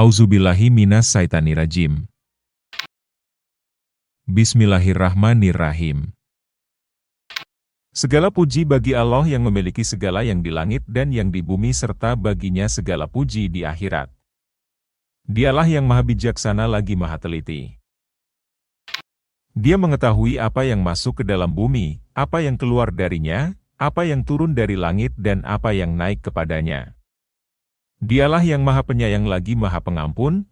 Auzubillahi minas syaitanirrajim. Bismillahirrahmanirrahim. Segala puji bagi Allah yang memiliki segala yang di langit dan yang di bumi serta baginya segala puji di akhirat. Dialah yang maha bijaksana lagi maha teliti. Dia mengetahui apa yang masuk ke dalam bumi, apa yang keluar darinya, apa yang turun dari langit dan apa yang naik kepadanya. Dialah yang maha penyayang lagi maha pengampun.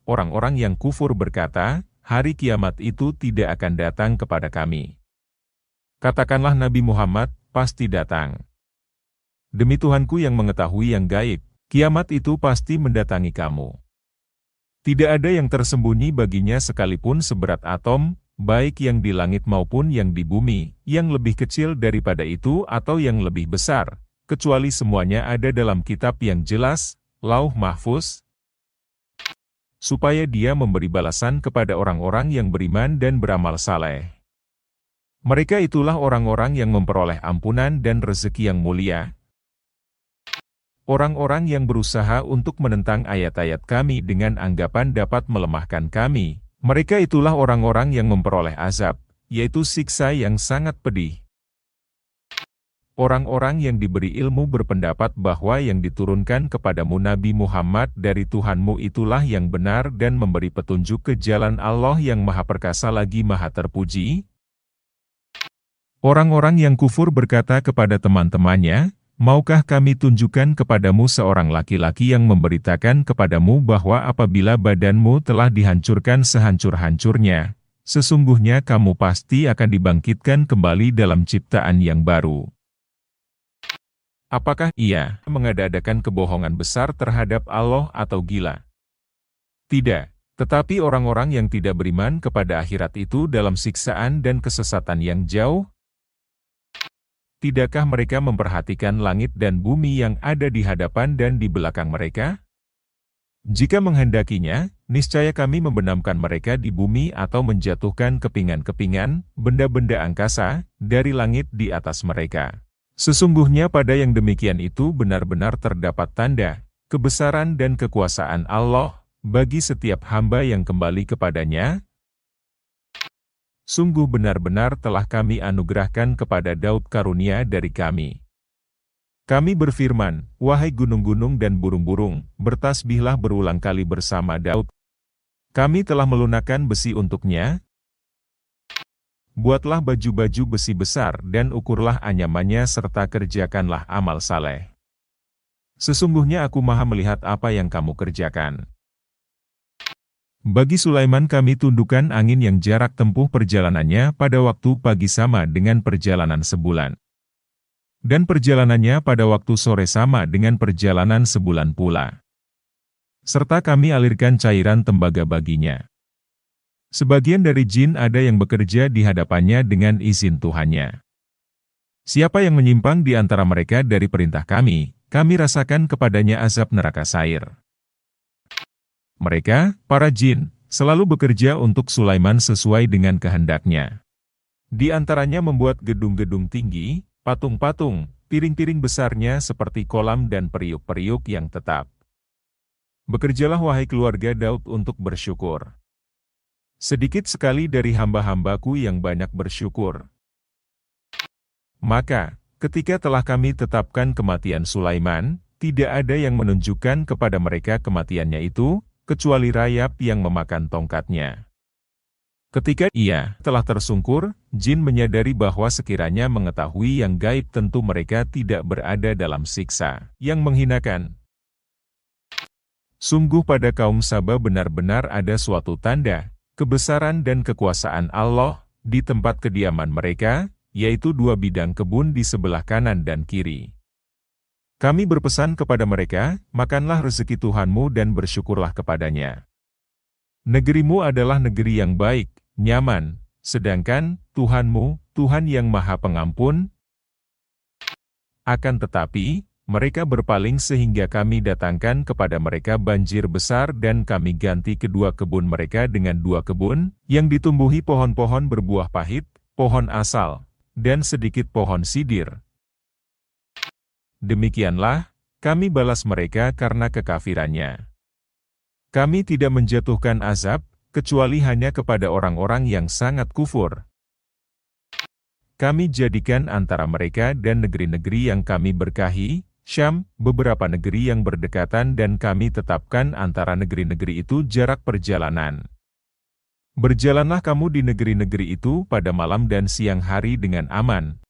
Orang-orang yang kufur berkata, hari kiamat itu tidak akan datang kepada kami. Katakanlah Nabi Muhammad, pasti datang. Demi Tuhanku yang mengetahui yang gaib, kiamat itu pasti mendatangi kamu. Tidak ada yang tersembunyi baginya sekalipun seberat atom, baik yang di langit maupun yang di bumi, yang lebih kecil daripada itu atau yang lebih besar, kecuali semuanya ada dalam kitab yang jelas, Lauh Mahfuz, supaya dia memberi balasan kepada orang-orang yang beriman dan beramal saleh. Mereka itulah orang-orang yang memperoleh ampunan dan rezeki yang mulia. Orang-orang yang berusaha untuk menentang ayat-ayat kami dengan anggapan dapat melemahkan kami, mereka itulah orang-orang yang memperoleh azab, yaitu siksa yang sangat pedih. Orang-orang yang diberi ilmu berpendapat bahwa yang diturunkan kepadamu Nabi Muhammad dari Tuhanmu itulah yang benar dan memberi petunjuk ke jalan Allah yang maha perkasa lagi maha terpuji. Orang-orang yang kufur berkata kepada teman-temannya, maukah kami tunjukkan kepadamu seorang laki-laki yang memberitakan kepadamu bahwa apabila badanmu telah dihancurkan sehancur-hancurnya, sesungguhnya kamu pasti akan dibangkitkan kembali dalam ciptaan yang baru. Apakah ia mengada-adakan kebohongan besar terhadap Allah atau gila? Tidak, tetapi orang-orang yang tidak beriman kepada akhirat itu dalam siksaan dan kesesatan yang jauh. Tidakkah mereka memperhatikan langit dan bumi yang ada di hadapan dan di belakang mereka? Jika menghendakinya, niscaya kami membenamkan mereka di bumi atau menjatuhkan kepingan-kepingan, benda-benda angkasa, dari langit di atas mereka. Sesungguhnya pada yang demikian itu benar-benar terdapat tanda, kebesaran dan kekuasaan Allah, bagi setiap hamba yang kembali kepadanya. Sungguh benar-benar telah kami anugerahkan kepada Daud karunia dari kami. Kami berfirman, wahai gunung-gunung dan burung-burung, bertasbihlah berulang kali bersama Daud. Kami telah melunakkan besi untuknya. Buatlah baju-baju besi besar dan ukurlah anyamannya serta kerjakanlah amal saleh. Sesungguhnya aku maha melihat apa yang kamu kerjakan. Bagi Sulaiman kami tundukkan angin yang jarak tempuh perjalanannya pada waktu pagi sama dengan perjalanan sebulan. Dan perjalanannya pada waktu sore sama dengan perjalanan sebulan pula. Serta kami alirkan cairan tembaga baginya. Sebagian dari jin ada yang bekerja di hadapannya dengan izin Tuhannya. Siapa yang menyimpang di antara mereka dari perintah kami rasakan kepadanya azab neraka sair. Mereka, para jin, selalu bekerja untuk Sulaiman sesuai dengan kehendaknya. Di antaranya membuat gedung-gedung tinggi, patung-patung, piring-piring besarnya seperti kolam dan periuk-periuk yang tetap. Bekerjalah wahai keluarga Daud untuk bersyukur. Sedikit sekali dari hamba-hambaku yang banyak bersyukur. Maka, ketika telah kami tetapkan kematian Sulaiman, tidak ada yang menunjukkan kepada mereka kematiannya itu, kecuali rayap yang memakan tongkatnya. Ketika ia telah tersungkur, jin menyadari bahwa sekiranya mengetahui yang gaib tentu mereka tidak berada dalam siksa yang menghinakan. Sungguh pada kaum Saba benar-benar ada suatu tanda, kebesaran dan kekuasaan Allah, di tempat kediaman mereka, yaitu 2 bidang kebun di sebelah kanan dan kiri. Kami berpesan kepada mereka, makanlah rezeki Tuhanmu dan bersyukurlah kepadanya. Negerimu adalah negeri yang baik, nyaman, sedangkan Tuhanmu, Tuhan yang maha pengampun. Akan tetapi, mereka berpaling sehingga kami datangkan kepada mereka banjir besar dan kami ganti kedua kebun mereka dengan 2 kebun, yang ditumbuhi pohon-pohon berbuah pahit, pohon asal, dan sedikit pohon sidir. Demikianlah, kami balas mereka karena kekafirannya. Kami tidak menjatuhkan azab, kecuali hanya kepada orang-orang yang sangat kufur. Kami jadikan antara mereka dan negeri-negeri yang kami berkahi, Syam, beberapa negeri yang berdekatan dan kami tetapkan antara negeri-negeri itu jarak perjalanan. Berjalanlah kamu di negeri-negeri itu pada malam dan siang hari dengan aman.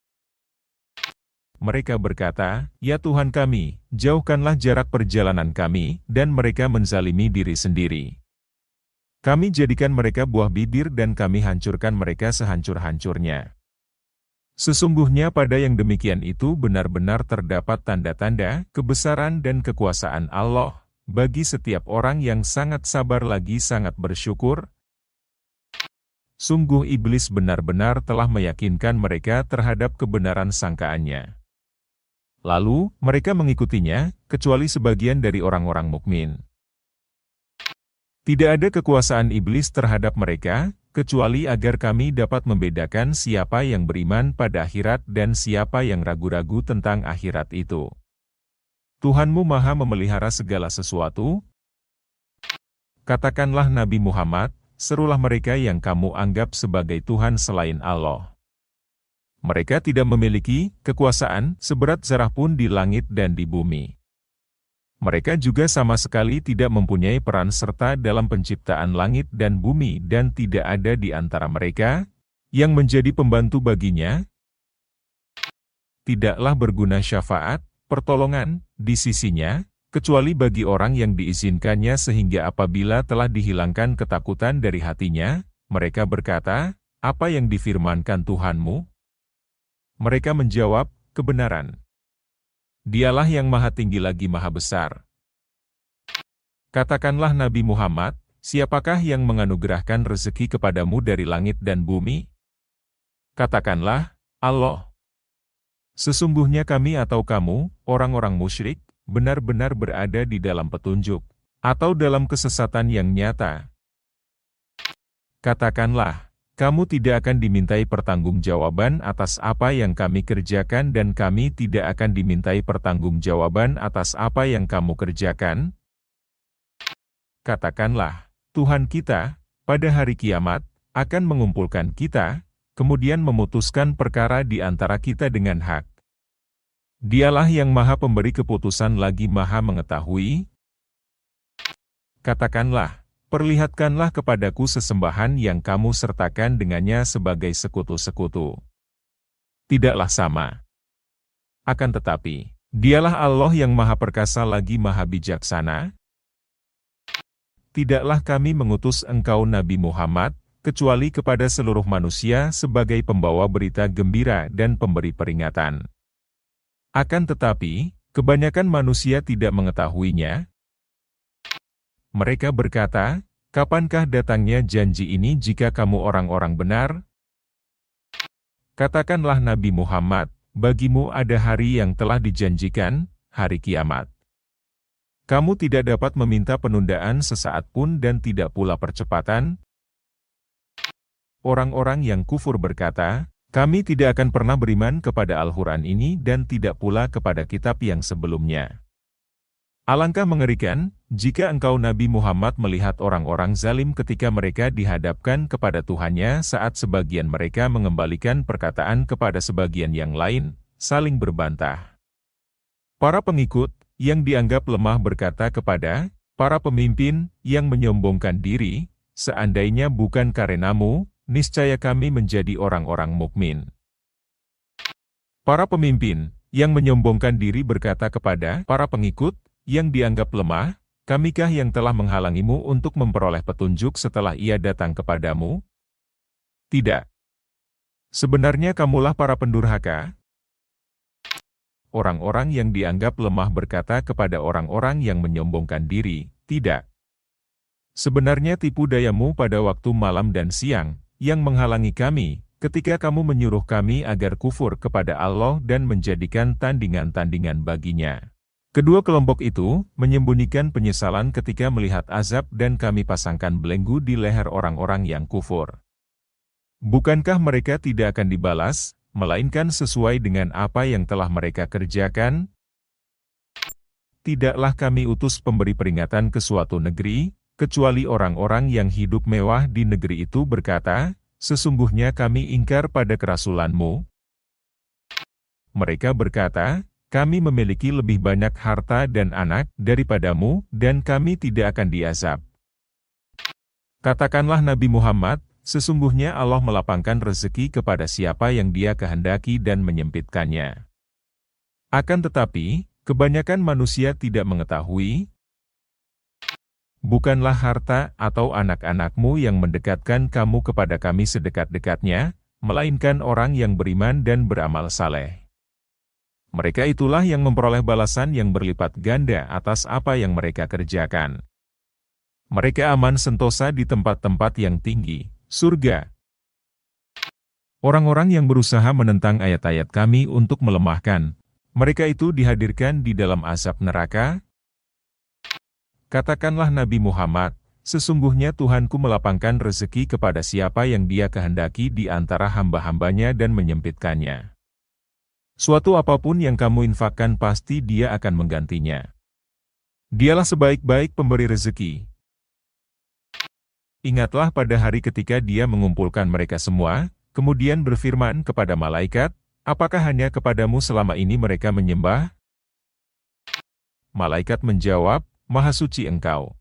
Mereka berkata, "Ya Tuhan kami, jauhkanlah jarak perjalanan kami," dan mereka menzalimi diri sendiri. Kami jadikan mereka buah bibir dan kami hancurkan mereka sehancur-hancurnya. Sesungguhnya pada yang demikian itu benar-benar terdapat tanda-tanda kebesaran dan kekuasaan Allah, bagi setiap orang yang sangat sabar lagi sangat bersyukur. Sungguh iblis benar-benar telah meyakinkan mereka terhadap kebenaran sangkaannya. Lalu, mereka mengikutinya, kecuali sebagian dari orang-orang mukmin. Tidak ada kekuasaan iblis terhadap mereka, kecuali agar kami dapat membedakan siapa yang beriman pada akhirat dan siapa yang ragu-ragu tentang akhirat itu. Tuhanmu Maha memelihara segala sesuatu. Katakanlah Nabi Muhammad, serulah mereka yang kamu anggap sebagai Tuhan selain Allah. Mereka tidak memiliki kekuasaan seberat zarah pun di langit dan di bumi. Mereka juga sama sekali tidak mempunyai peran serta dalam penciptaan langit dan bumi dan tidak ada di antara mereka yang menjadi pembantu baginya. Tidaklah berguna syafaat, pertolongan, di sisinya, kecuali bagi orang yang diizinkannya sehingga apabila telah dihilangkan ketakutan dari hatinya, mereka berkata, "Apa yang difirmankan Tuhanmu?" Mereka menjawab, "Kebenaran. Dialah yang maha tinggi lagi maha besar." Katakanlah Nabi Muhammad, siapakah yang menganugerahkan rezeki kepadamu dari langit dan bumi? Katakanlah, Allah. Sesungguhnya kami atau kamu, orang-orang musyrik, benar-benar berada di dalam petunjuk, atau dalam kesesatan yang nyata. Katakanlah, kamu tidak akan dimintai pertanggungjawaban atas apa yang kami kerjakan dan kami tidak akan dimintai pertanggungjawaban atas apa yang kamu kerjakan. Katakanlah, Tuhan kita, pada hari kiamat, akan mengumpulkan kita, kemudian memutuskan perkara di antara kita dengan hak. Dialah yang maha pemberi keputusan lagi maha mengetahui. Katakanlah, perlihatkanlah kepadaku sesembahan yang kamu sertakan dengannya sebagai sekutu-sekutu. Tidaklah sama. Akan tetapi, dialah Allah yang maha perkasa lagi maha bijaksana. Tidaklah kami mengutus engkau Nabi Muhammad, kecuali kepada seluruh manusia sebagai pembawa berita gembira dan pemberi peringatan. Akan tetapi, kebanyakan manusia tidak mengetahuinya. Mereka berkata, "Kapankah datangnya janji ini jika kamu orang-orang benar?" Katakanlah Nabi Muhammad, bagimu ada hari yang telah dijanjikan, hari kiamat. Kamu tidak dapat meminta penundaan sesaat pun dan tidak pula percepatan. Orang-orang yang kufur berkata, "Kami tidak akan pernah beriman kepada Al-Quran ini dan tidak pula kepada kitab yang sebelumnya." Alangkah mengerikan, jika engkau Nabi Muhammad melihat orang-orang zalim ketika mereka dihadapkan kepada Tuhannya saat sebagian mereka mengembalikan perkataan kepada sebagian yang lain, saling berbantah. Para pengikut, yang dianggap lemah berkata kepada para pemimpin yang menyombongkan diri, "Seandainya bukan karenamu, niscaya kami menjadi orang-orang mukmin." Para pemimpin yang menyombongkan diri berkata kepada para pengikut, yang dianggap lemah, "Kamikah yang telah menghalangimu untuk memperoleh petunjuk setelah ia datang kepadamu?" Tidak. Sebenarnya kamulah para pendurhaka. Orang-orang yang dianggap lemah berkata kepada orang-orang yang menyombongkan diri, "Tidak. Sebenarnya tipu dayamu pada waktu malam dan siang, yang menghalangi kami, ketika kamu menyuruh kami agar kufur kepada Allah dan menjadikan tandingan-tandingan baginya." Kedua kelompok itu menyembunyikan penyesalan ketika melihat azab dan kami pasangkan belenggu di leher orang-orang yang kufur. Bukankah mereka tidak akan dibalas, melainkan sesuai dengan apa yang telah mereka kerjakan? tidaklah kami utus pemberi peringatan ke suatu negeri, kecuali orang-orang yang hidup mewah di negeri itu berkata, sesungguhnya kami ingkar pada kerasulanmu. Mereka berkata, kami memiliki lebih banyak harta dan anak daripadamu, dan kami tidak akan diazab. Katakanlah Nabi Muhammad, sesungguhnya Allah melapangkan rezeki kepada siapa yang Dia kehendaki dan menyempitkannya. Akan tetapi, kebanyakan manusia tidak mengetahui, bukanlah harta atau anak-anakmu yang mendekatkan kamu kepada kami sedekat-dekatnya, melainkan orang yang beriman dan beramal saleh. Mereka itulah yang memperoleh balasan yang berlipat ganda atas apa yang mereka kerjakan. Mereka aman sentosa di tempat-tempat yang tinggi, surga. Orang-orang yang berusaha menentang ayat-ayat kami untuk melemahkan, mereka itu dihadirkan di dalam azab neraka. Katakanlah Nabi Muhammad, sesungguhnya Tuhanku melapangkan rezeki kepada siapa yang Dia kehendaki di antara hamba-hambanya dan menyempitkannya. Suatu apapun yang kamu infakkan pasti Dia akan menggantinya. Dialah sebaik-baik pemberi rezeki. Ingatlah pada hari ketika Dia mengumpulkan mereka semua, kemudian berfirman kepada malaikat, apakah hanya kepadamu selama ini mereka menyembah? Malaikat menjawab, Maha suci Engkau.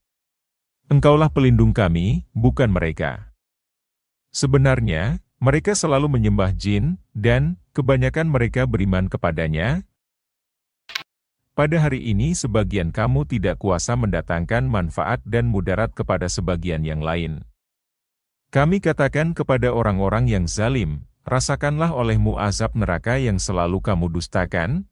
Engkaulah pelindung kami, bukan mereka. Sebenarnya, mereka selalu menyembah jin, dan kebanyakan mereka beriman kepadanya. Pada hari ini sebagian kamu tidak kuasa mendatangkan manfaat dan mudarat kepada sebagian yang lain. Kami katakan kepada orang-orang yang zalim, rasakanlah olehmu azab neraka yang selalu kamu dustakan.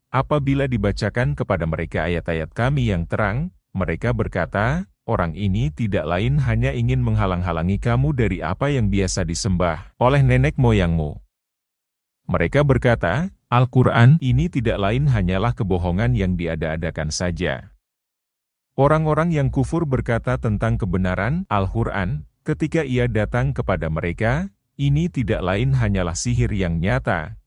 Apabila dibacakan kepada mereka ayat-ayat kami yang terang, mereka berkata, orang ini tidak lain hanya ingin menghalang-halangi kamu dari apa yang biasa disembah oleh nenek moyangmu. Mereka berkata, Al-Quran ini tidak lain hanyalah kebohongan yang diada-adakan saja. Orang-orang yang kufur berkata tentang kebenaran Al-Quran, ketika ia datang kepada mereka, ini tidak lain hanyalah sihir yang nyata.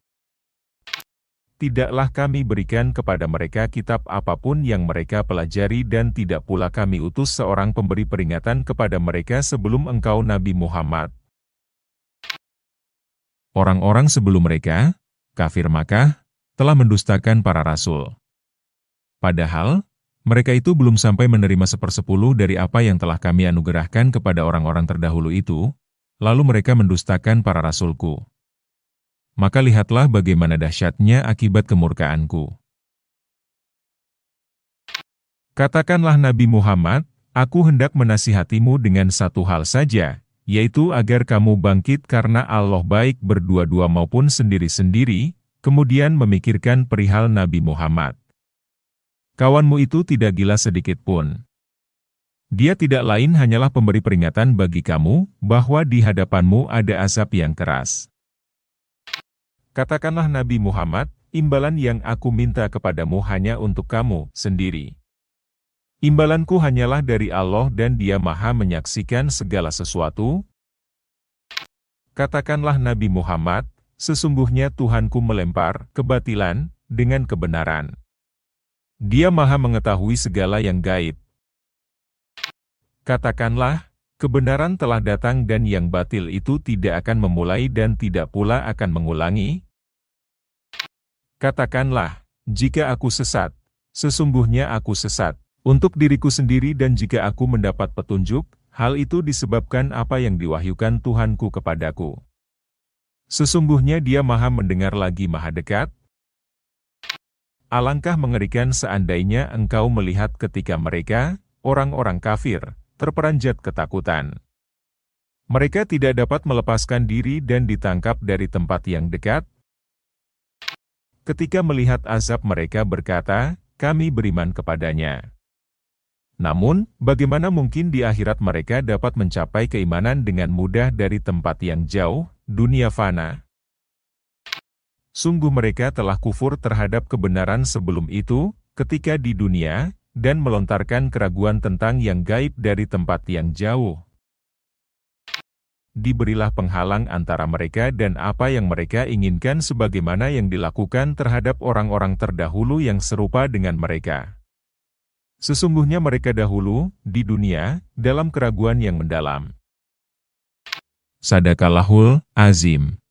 Tidaklah kami berikan kepada mereka kitab apapun yang mereka pelajari dan tidak pula kami utus seorang pemberi peringatan kepada mereka sebelum engkau Nabi Muhammad. Orang-orang sebelum mereka, kafir Makkah, telah mendustakan para rasul. Padahal, mereka itu belum sampai menerima 1/10 dari apa yang telah kami anugerahkan kepada orang-orang terdahulu itu, lalu mereka mendustakan para rasulku. Maka lihatlah bagaimana dahsyatnya akibat kemurkaanku. Katakanlah Nabi Muhammad, aku hendak menasihatimu dengan satu hal saja, yaitu agar kamu bangkit karena Allah baik berdua-dua maupun sendiri-sendiri, kemudian memikirkan perihal Nabi Muhammad. Kawanmu itu tidak gila sedikit pun. Dia tidak lain hanyalah pemberi peringatan bagi kamu, bahwa di hadapanmu ada azab yang keras. Katakanlah Nabi Muhammad, imbalan yang aku minta kepadamu hanya untuk kamu sendiri. Imbalanku hanyalah dari Allah dan Dia Maha menyaksikan segala sesuatu. Katakanlah Nabi Muhammad, sesungguhnya Tuhanku melempar kebatilan dengan kebenaran. Dia Maha mengetahui segala yang gaib. Katakanlah, kebenaran telah datang dan yang batil itu tidak akan memulai dan tidak pula akan mengulangi. Katakanlah, jika aku sesat, sesungguhnya aku sesat, untuk diriku sendiri dan jika aku mendapat petunjuk, hal itu disebabkan apa yang diwahyukan Tuhanku kepadaku. Sesungguhnya Dia Maha mendengar lagi Maha dekat. Alangkah mengerikan seandainya engkau melihat ketika mereka, orang-orang kafir, terperanjat ketakutan. Mereka tidak dapat melepaskan diri dan ditangkap dari tempat yang dekat. Ketika melihat azab mereka berkata, kami beriman kepadanya. Namun, bagaimana mungkin di akhirat mereka dapat mencapai keimanan dengan mudah dari tempat yang jauh, dunia fana? Sungguh mereka telah kufur terhadap kebenaran sebelum itu, ketika di dunia, dan melontarkan keraguan tentang yang gaib dari tempat yang jauh. diberilah penghalang antara mereka dan apa yang mereka inginkan sebagaimana yang dilakukan terhadap orang-orang terdahulu yang serupa dengan mereka. Sesungguhnya mereka dahulu, di dunia, dalam keraguan yang mendalam. Sadaqallahul Azim.